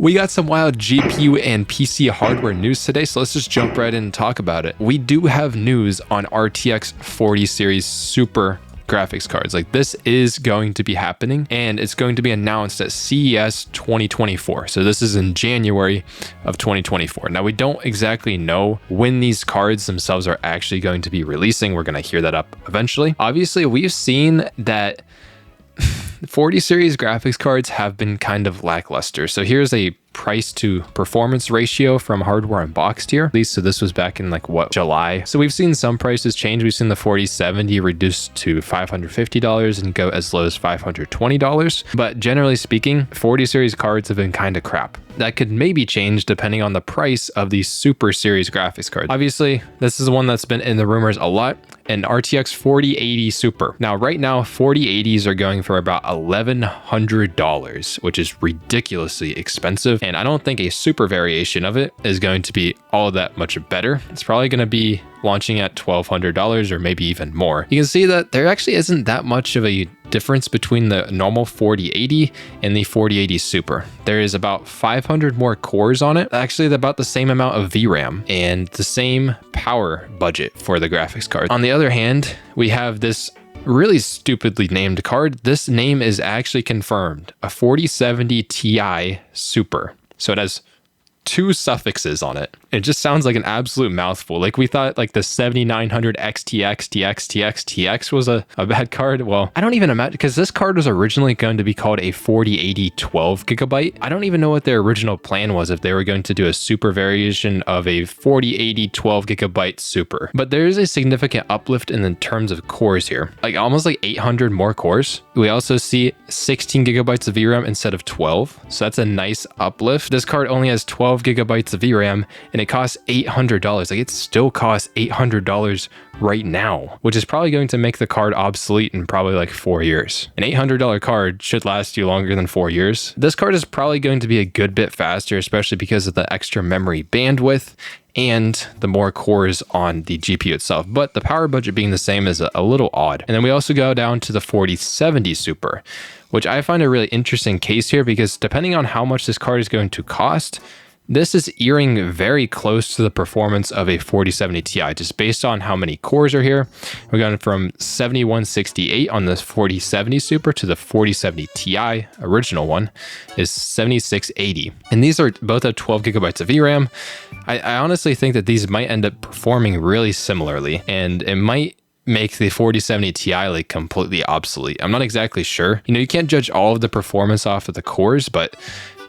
We got some wild GPU and PC hardware news today, so let's just jump right in and talk about it. We do have news on RTX 40 series Super graphics cards. Like, this is going to be happening, and it's going to be announced at CES 2024. So this is in January of 2024. Now, we don't exactly know when these cards themselves are actually going to be releasing. We're going to hear that up eventually. Obviously, we've seen that 40 series graphics cards have been kind of lackluster. So here's a price to performance ratio from Hardware Unboxed here. At least, so this was back in July. So we've seen some prices change. We've seen the 4070 reduced to $550 and go as low as $520. But generally speaking, 40 series cards have been kind of crap. That could maybe change depending on the price of these Super series graphics cards. Obviously, this is the one that's been in the rumors a lot, an RTX 4080 Super. Now, right now, 4080s are going for about $1,100, which is ridiculously expensive. And I don't think a Super variation of it is going to be all that much better. It's probably going to be launching at $1,200 or maybe even more. You can see that there actually isn't that much of a difference between the normal 4080 and the 4080 Super. There is about 500 more cores on it, actually about the same amount of VRAM and the same power budget for the graphics card. On the other hand, we have this really stupidly named card. This name is actually confirmed, a 4070 Ti Super. So it has two suffixes on it. It just sounds like an absolute mouthful. Like, we thought like the 7900 XTX, TX, TX, TX was a bad card. Well, I don't even imagine, because this card was originally going to be called a 4080 12 gigabyte. I don't even know what their original plan was, if they were going to do a Super variation of a 4080 12 gigabyte Super. But there is a significant uplift in the terms of cores here, like almost like 800 more cores. We also see 16 gigabytes of VRAM instead of 12. So that's a nice uplift. This card only has 12 gigabytes of VRAM and it costs $800. Like, it still costs $800 right now, which is probably going to make the card obsolete in probably like 4 years. An $800 card should last you longer than 4 years. This card is probably going to be a good bit faster, especially because of the extra memory bandwidth and the more cores on the GPU itself, but the power budget being the same is a little odd. And then we also go down to the 4070 Super, which I find a really interesting case here, because depending on how much this card is going to cost, this is earing very close to the performance of a 4070 Ti, just based on how many cores are here. We're going from 7168 on the 4070 Super to the 4070 Ti, original one, is 7680. And these are both at 12 gigabytes of VRAM. I honestly think that these might end up performing really similarly, and it might make the 4070 Ti like completely obsolete. I'm not exactly sure. You can't judge all of the performance off of the cores, but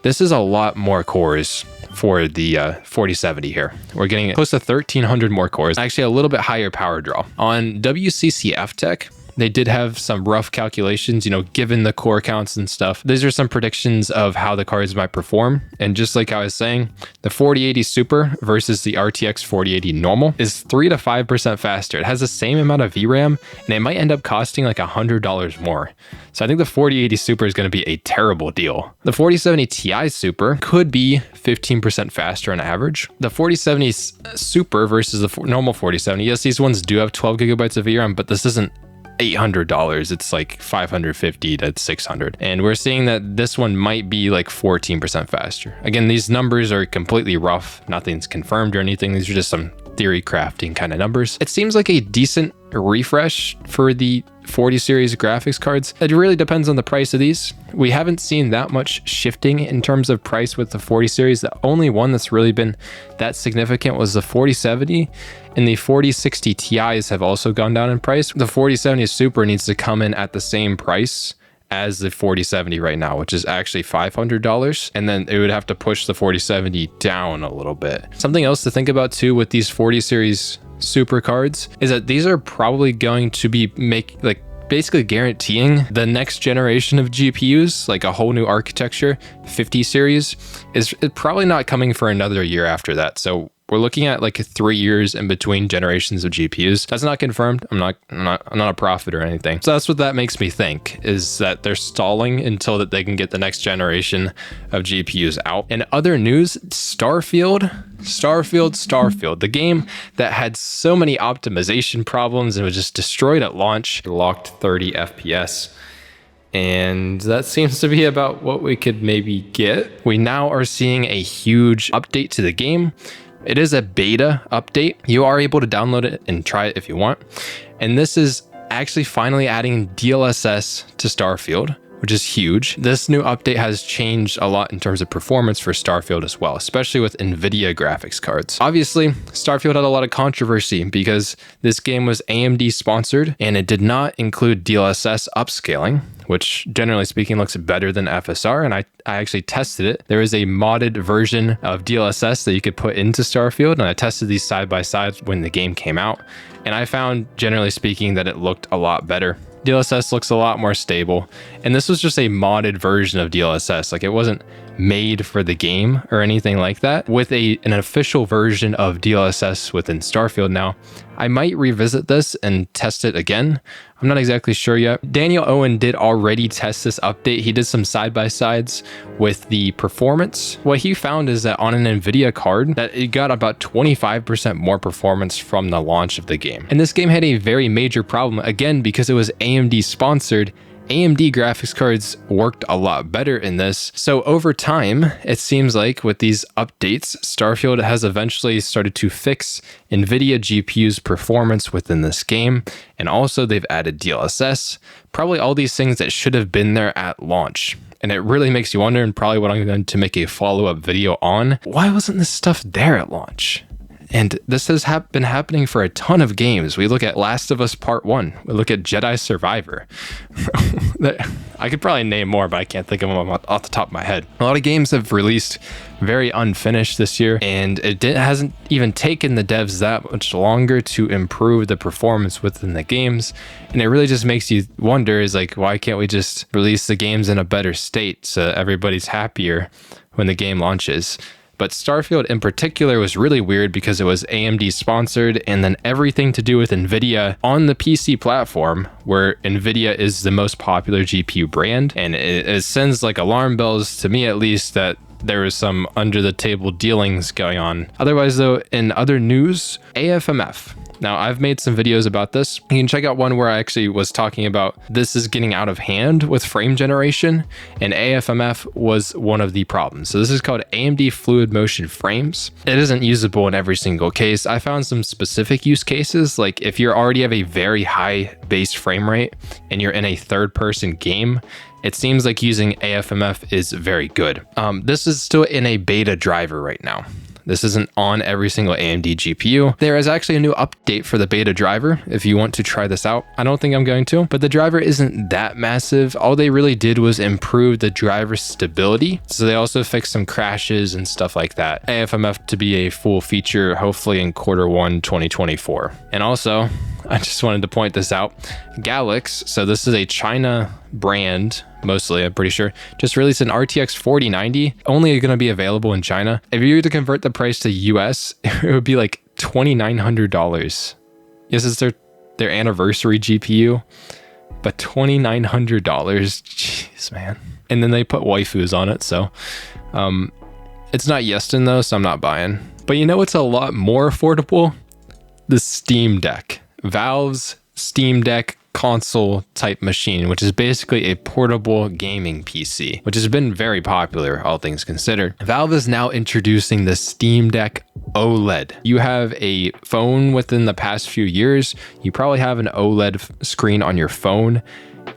this is a lot more cores for the 4070 here. We're getting close to 1,300 more cores, actually a little bit higher power draw. On WCCF Tech, they did have some rough calculations, given the core counts and stuff. These are some predictions of how the cards might perform. And just like I was saying, the 4080 Super versus the RTX 4080 normal is 3 to 5% faster. It has the same amount of VRAM, and it might end up costing like $100 more. So I think the 4080 Super is going to be a terrible deal. The 4070 Ti Super could be 15% faster on average. The 4070 Super versus the normal 4070, yes, these ones do have 12 gigabytes of VRAM, but this isn't $800. It's like $550 to $600. And we're seeing that this one might be like 14% faster. Again, these numbers are completely rough. Nothing's confirmed or anything. These are just some theory crafting kind of numbers. It seems like a decent refresh for the 40 series graphics cards. It really depends on the price of these. We haven't seen that much shifting in terms of price with the 40 series. The only one that's really been that significant was the 4070, and the 4060 Ti's have also gone down in price. The 4070 Super needs to come in at the same price as the 4070 right now, which is actually $500. And then it would have to push the 4070 down a little bit. Something else to think about too with these 40 series Super cards is that these are probably going to be basically guaranteeing the next generation of GPUs, like a whole new architecture. 50 series is probably not coming for another year after that. So we're looking at like 3 years in between generations of GPUs. That's not confirmed. I'm not a prophet or anything. So that's what that makes me think, is that they're stalling until that they can get the next generation of GPUs out. And other news, Starfield, the game that had so many optimization problems and was just destroyed at launch, locked 30 FPS. And that seems to be about what we could maybe get. We now are seeing a huge update to the game. It is a beta update. You are able to download it and try it if you want. And this is actually finally adding DLSS to Starfield, which is huge. This new update has changed a lot in terms of performance for Starfield as well, especially with Nvidia graphics cards. Obviously, Starfield had a lot of controversy because this game was AMD sponsored and it did not include DLSS upscaling, which generally speaking looks better than FSR. And I actually tested it. There is a modded version of DLSS that you could put into Starfield, and I tested these side by side when the game came out. And I found, generally speaking, that it looked a lot better. DLSS looks a lot more stable. And this was just a modded version of DLSS. Like, it wasn't made for the game or anything like that. With an official version of DLSS within Starfield now, I might revisit this and test it again. I'm not exactly sure yet. Daniel Owen did already test this update. He did some side-by-sides with the performance. What he found is that on an Nvidia card, that it got about 25% more performance from the launch of the game. And this game had a very major problem, again, because it was AMD sponsored. AMD graphics cards worked a lot better in this. So over time, it seems like with these updates, Starfield has eventually started to fix Nvidia GPU's performance within this game. And also they've added DLSS, probably all these things that should have been there at launch. And it really makes you wonder, and probably what I'm going to make a follow-up video on, why wasn't this stuff there at launch? And this has been happening for a ton of games. We look at Last of Us Part 1. We look at Jedi Survivor. I could probably name more, but I can't think of them off the top of my head. A lot of games have released very unfinished this year, and it hasn't even taken the devs that much longer to improve the performance within the games. And it really just makes you wonder, is like, why can't we just release the games in a better state so everybody's happier when the game launches? But Starfield in particular was really weird because it was AMD sponsored, and then everything to do with Nvidia on the PC platform, where Nvidia is the most popular GPU brand. And it sends like alarm bells to me, at least, that there was some under the table dealings going on. Otherwise though, in other news, AFMF. Now, I've made some videos about this. You can check out one where I actually was talking about this is getting out of hand with frame generation, and AFMF was one of the problems. So this is called AMD Fluid Motion Frames. It isn't usable in every single case. I found some specific use cases, like if you already have a very high base frame rate and you're in a third-person game, it seems like using AFMF is very good. This is still in a beta driver right now. This isn't on every single AMD GPU. There is actually a new update for the beta driver if you want to try this out. I don't think I'm going to, but the driver isn't that massive. All they really did was improve the driver stability. So they also fixed some crashes and stuff like that. AFMF to be a full feature, hopefully in Q1 2024. And also, I just wanted to point this out. Galix, so this is a China brand, mostly, I'm pretty sure, just released an RTX 4090, only going to be available in China. If you were to convert the price to US, it would be like $2,900. Yes, it's their anniversary GPU, but $2,900, jeez, man. And then they put waifus on it, so it's not Yeston though, so I'm not buying. But you know what's a lot more affordable? The Steam Deck. Valve's Steam Deck console type machine, which is basically a portable gaming PC, which has been very popular, all things considered. Valve is now introducing the Steam Deck OLED. You have a phone within the past few years, you probably have an OLED screen on your phone.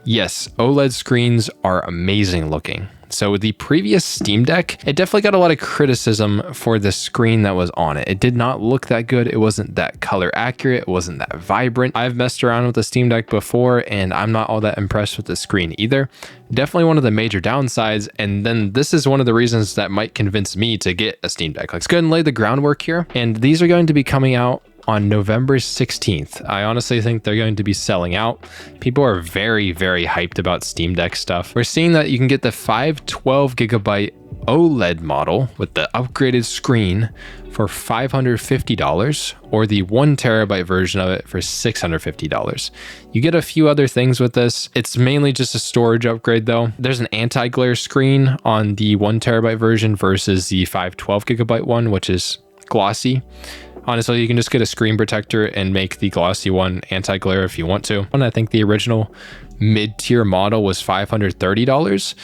Yes, OLED screens are amazing looking. So the previous Steam Deck, it definitely got a lot of criticism for the screen that was on it. It did not look that good. It wasn't that color accurate. It wasn't that vibrant. I've messed around with the Steam Deck before, and I'm not all that impressed with the screen either. Definitely one of the major downsides. And then this is one of the reasons that might convince me to get a Steam Deck. Let's go ahead and lay the groundwork here. And these are going to be coming out on November 16th. I honestly think they're going to be selling out. People are very, very hyped about Steam Deck stuff. We're seeing that you can get the 512 gigabyte OLED model with the upgraded screen for $550, or the 1 terabyte version of it for $650. You get a few other things with this. It's mainly just a storage upgrade though. There's an anti-glare screen on the 1 terabyte version versus the 512 gigabyte one, which is glossy. Honestly, you can just get a screen protector and make the glossy one anti-glare if you want to. And I think the original mid-tier model was $530,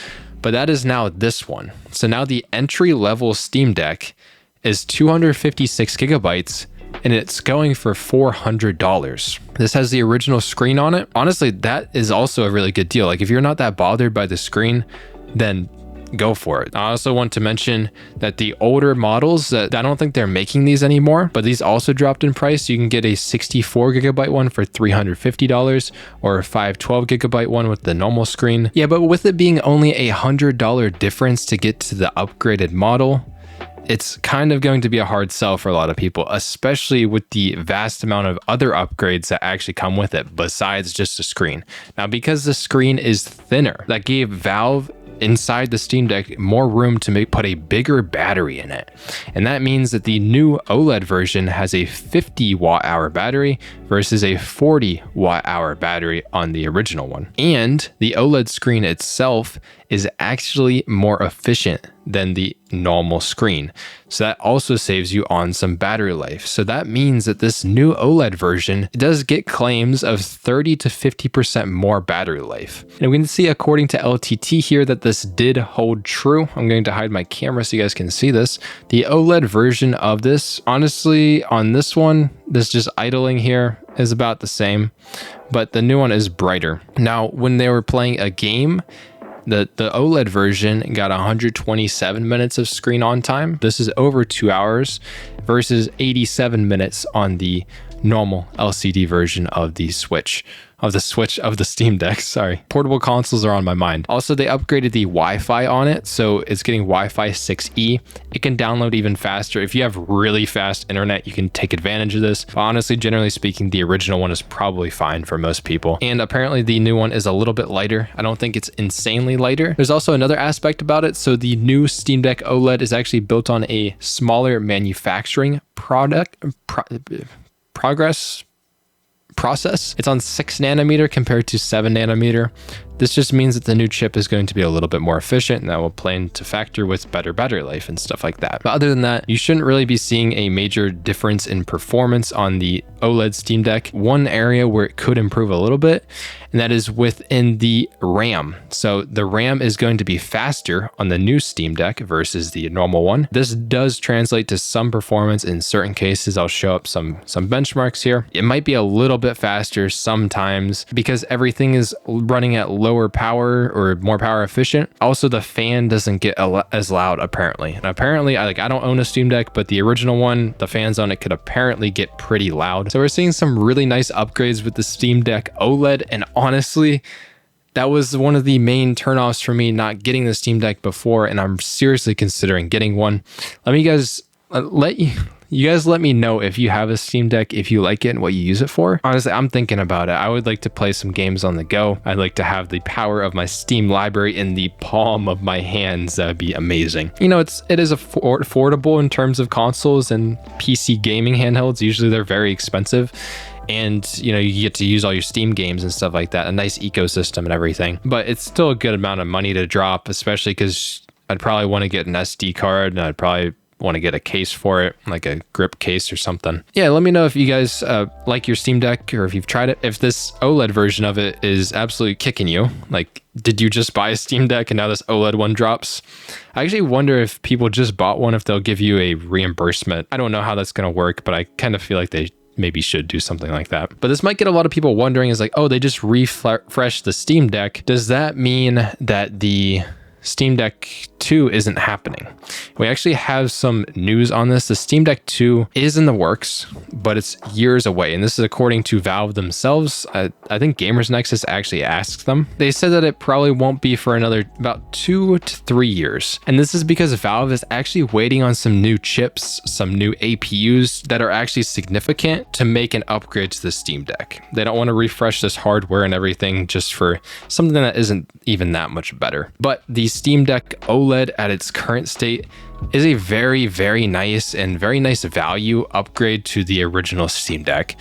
but that is now this one. So now the entry-level Steam Deck is 256 gigabytes and it's going for $400. This has the original screen on it. Honestly, that is also a really good deal. Like if you're not that bothered by the screen, then go for it. I also want to mention that the older models, that I don't think they're making these anymore, but these also dropped in price. You can get a 64 gigabyte one for $350 or a 512 gigabyte one with the normal screen. Yeah, but with it being only $100 difference to get to the upgraded model, it's kind of going to be a hard sell for a lot of people, especially with the vast amount of other upgrades that actually come with it besides just the screen. Now, because the screen is thinner, that gave Valve inside the Steam Deck more room to put a bigger battery in it. And that means that the new OLED version has a 50 watt hour battery versus a 40 watt hour battery on the original one. And the OLED screen itself is actually more efficient than the normal screen. So that also saves you on some battery life. So that means that this new OLED version does get claims of 30 to 50% more battery life. And we can see according to LTT here that this did hold true. I'm going to hide my camera so you guys can see this. The OLED version of this, honestly, on this one, this just idling here is about the same, but the new one is brighter. Now, when they were playing a game, the OLED version got 127 minutes of screen on time. This is over 2 hours versus 87 minutes on the normal LCD version of the Steam Deck, sorry. Portable consoles are on my mind. Also, they upgraded the Wi-Fi on it, so it's getting Wi-Fi 6E. It can download even faster. If you have really fast internet, you can take advantage of this. But honestly, generally speaking, the original one is probably fine for most people. And apparently the new one is a little bit lighter. I don't think it's insanely lighter. There's also another aspect about it. So the new Steam Deck OLED is actually built on a smaller manufacturing process. It's on 6 nanometer compared to 7 nanometer. This just means that the new chip is going to be a little bit more efficient, and that will play into factor with better battery life and stuff like that. But other than that, you shouldn't really be seeing a major difference in performance on the OLED Steam Deck. One area where it could improve a little bit, and that is within the RAM. So the RAM is going to be faster on the new Steam Deck versus the normal one. This does translate to some performance in certain cases. I'll show up some benchmarks here. It might be a little bit faster sometimes because everything is running at lower power or more power efficient. Also, the fan doesn't get as loud apparently. And apparently, I don't own a Steam Deck, but the original one, the fans on it could apparently get pretty loud. So we're seeing some really nice upgrades with the Steam Deck OLED, and honestly, that was one of the main turnoffs for me not getting the Steam Deck before, and I'm seriously considering getting one. Let me know if you have a Steam Deck, if you like it and what you use it for. Honestly, I'm thinking about it. I would like to play some games on the go. I'd like to have the power of my Steam library in the palm of my hands. That would be amazing. You know, it is affordable in terms of consoles and PC gaming handhelds. Usually they're very expensive. And, you know, you get to use all your Steam games and stuff like that, a nice ecosystem and everything. But it's still a good amount of money to drop, especially because I'd probably want to get an SD card, and I'd probably want to get a case for it, like a grip case or something. Yeah, let me know if you guys like your Steam Deck, or if you've tried it, if this OLED version of it is absolutely kicking you. Like, did you just buy a Steam Deck and now this OLED one drops? I actually wonder if people just bought one, if they'll give you a reimbursement. I don't know how that's going to work, but I kind of feel like they maybe should do something like that. But this might get a lot of people wondering, is like, oh, they just refreshed the Steam Deck. Does that mean that the Steam Deck 2 isn't happening? We actually have some news on this. The Steam Deck 2 is in the works, but it's years away. And this is according to Valve themselves. I think Gamers Nexus actually asked them. They said that it probably won't be for another about 2 to 3 years. And this is because Valve is actually waiting on some new chips, some new APUs that are actually significant to make an upgrade to the Steam Deck. They don't want to refresh this hardware and everything just for something that isn't even that much better. But the Steam Deck OLED at its current state is a very, very nice and very nice value upgrade to the original Steam Deck.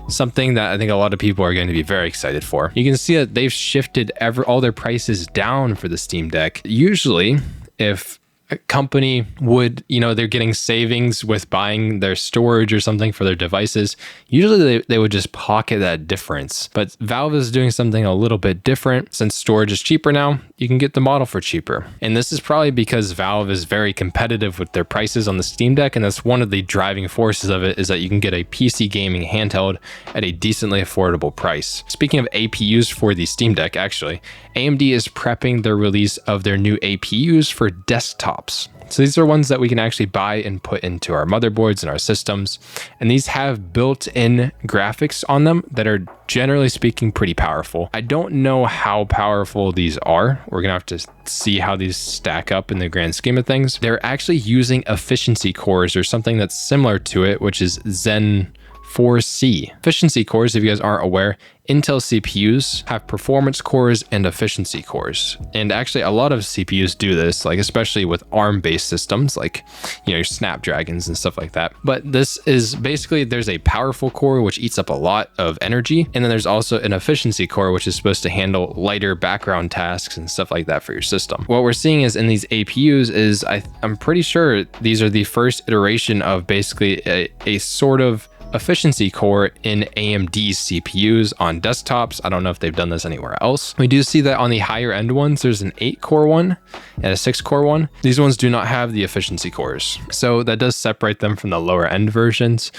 Something that I think a lot of people are going to be very excited for. You can see that they've shifted all their prices down for the Steam Deck. Usually, if company would, they're getting savings with buying their storage or something for their devices, usually they would just pocket that difference. But Valve is doing something a little bit different. Since storage is cheaper now, you can get the model for cheaper. And this is probably because Valve is very competitive with their prices on the Steam Deck, and that's one of the driving forces of it, is that you can get a PC gaming handheld at a decently affordable price. Speaking of APUs for the Steam Deck, actually, AMD is prepping the release of their new APUs for desktops. So these are ones that we can actually buy and put into our motherboards and our systems. And these have built-in graphics on them that are, generally speaking, pretty powerful. I don't know how powerful these are. We're gonna have to see how these stack up in the grand scheme of things. They're actually using efficiency cores or something that's similar to it, which is Zen 4C. Efficiency cores, if you guys aren't aware, Intel CPUs have performance cores and efficiency cores. And actually a lot of CPUs do this, like especially with ARM-based systems, like, your Snapdragons and stuff like that. But this is basically, there's a powerful core, which eats up a lot of energy. And then there's also an efficiency core, which is supposed to handle lighter background tasks and stuff like that for your system. What we're seeing is in these APUs is, I'm pretty sure these are the first iteration of basically a sort of efficiency core in AMD CPUs on desktops. I don't know if they've done this anywhere else. We do see that on the higher end ones, there's an 8-core one and a 6-core one. These ones do not have the efficiency cores. So that does separate them from the lower end versions.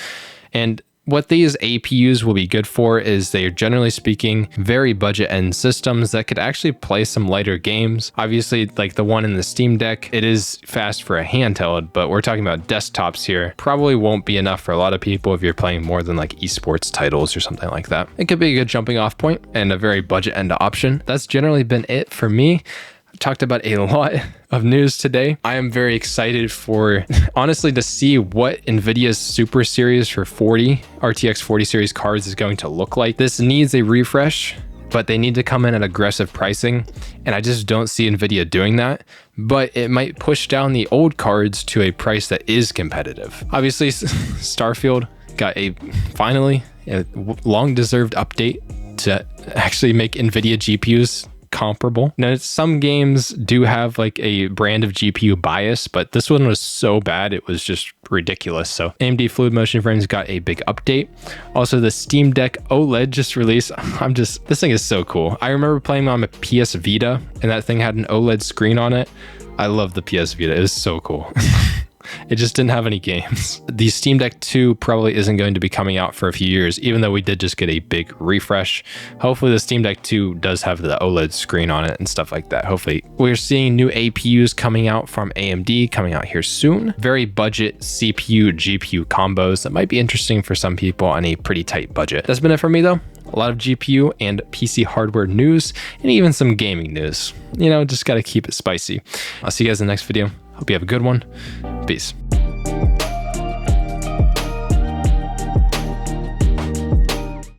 And what these APUs will be good for is they are, generally speaking, very budget end systems that could actually play some lighter games. Obviously, like the one in the Steam Deck, it is fast for a handheld, but we're talking about desktops here. Probably won't be enough for a lot of people if you're playing more than like esports titles or something like that. It could be a good jumping off point and a very budget end option. That's generally been it for me. Talked about a lot of news today. I am very excited for, honestly, to see what Nvidia's Super Series for RTX 40 series cards is going to look like. This needs a refresh, but they need to come in at aggressive pricing, and I just don't see Nvidia doing that. But it might push down the old cards to a price that is competitive. Obviously, Starfield got finally a long-deserved update to actually make Nvidia GPUs comparable. Now, some games do have like a brand of GPU bias, but this one was so bad it was just ridiculous. So AMD Fluid Motion Frames got a big update. Also, the Steam Deck OLED just released. This thing is so cool. I remember playing on a PS Vita and that thing had an OLED screen on it. I love the PS Vita. It was so cool. It just didn't have any games. The Steam Deck 2 probably isn't going to be coming out for a few years, even though we did just get a big refresh. Hopefully the Steam Deck 2 does have the OLED screen on it and stuff like that. Hopefully we're seeing new APUs coming out from AMD coming out here soon. Very budget CPU GPU combos that might be interesting for some people on a pretty tight budget. That's been it for me though. A lot of GPU and PC hardware news and even some gaming news. Just got to keep it spicy. I'll see you guys in the next video. Hope you have a good one. Peace.